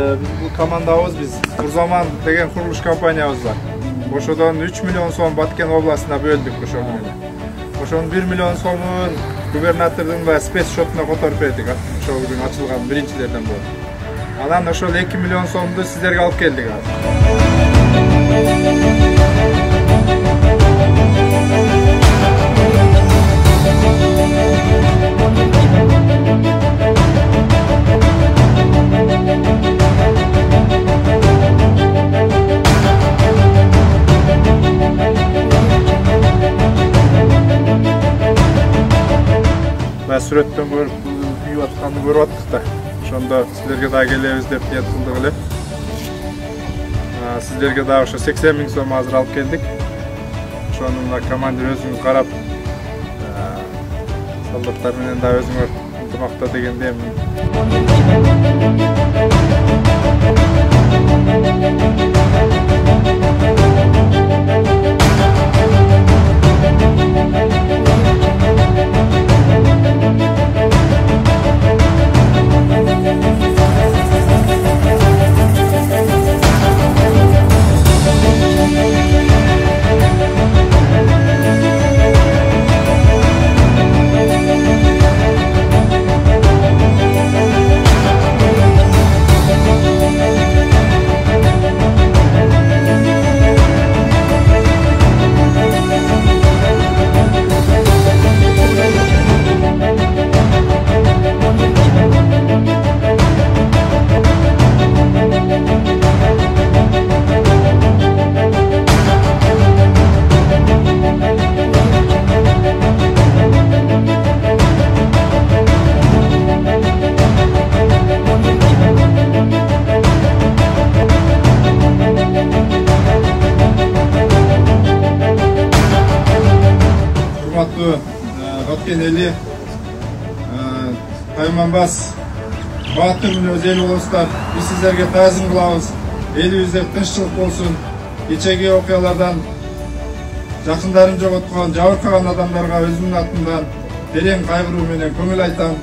Biz bu komandabız biz Turzaman деген kuruluş kompaniyabız var. Ошодон 3 миллион сом Баткен областына бөлдүк ошол менен. Ошонун 1 миллион сомун губернатордун да спец шотуна которуп бердик. Ошол күн ачылган биринчилерден болуп. Анан ошол 2 миллион сомду сиздерге алып келдик азыр. Сүрөттөн көрүп, үйүп атканды көрүп аттык да. Ошондо сиздерге да келебиз деп ниет кылдык эле. Сиздерге да ошо 80 000 сом азыр алып келдик. Ошону мына командир өзүңүз карап, солдаттар менен да өзүңөр ынтымакта дегенде Баткен эли, Тайманбас, Батыр менен өз эл болсуздар, биз сиздерге таазим кылабыз. Элибизде тынччылык болсун. Кечеги окуялардан жакындарын жоготкон, жабыркаган адамдарга өзүмдүн атымдан терең кайгыруу менен көңүл айтам.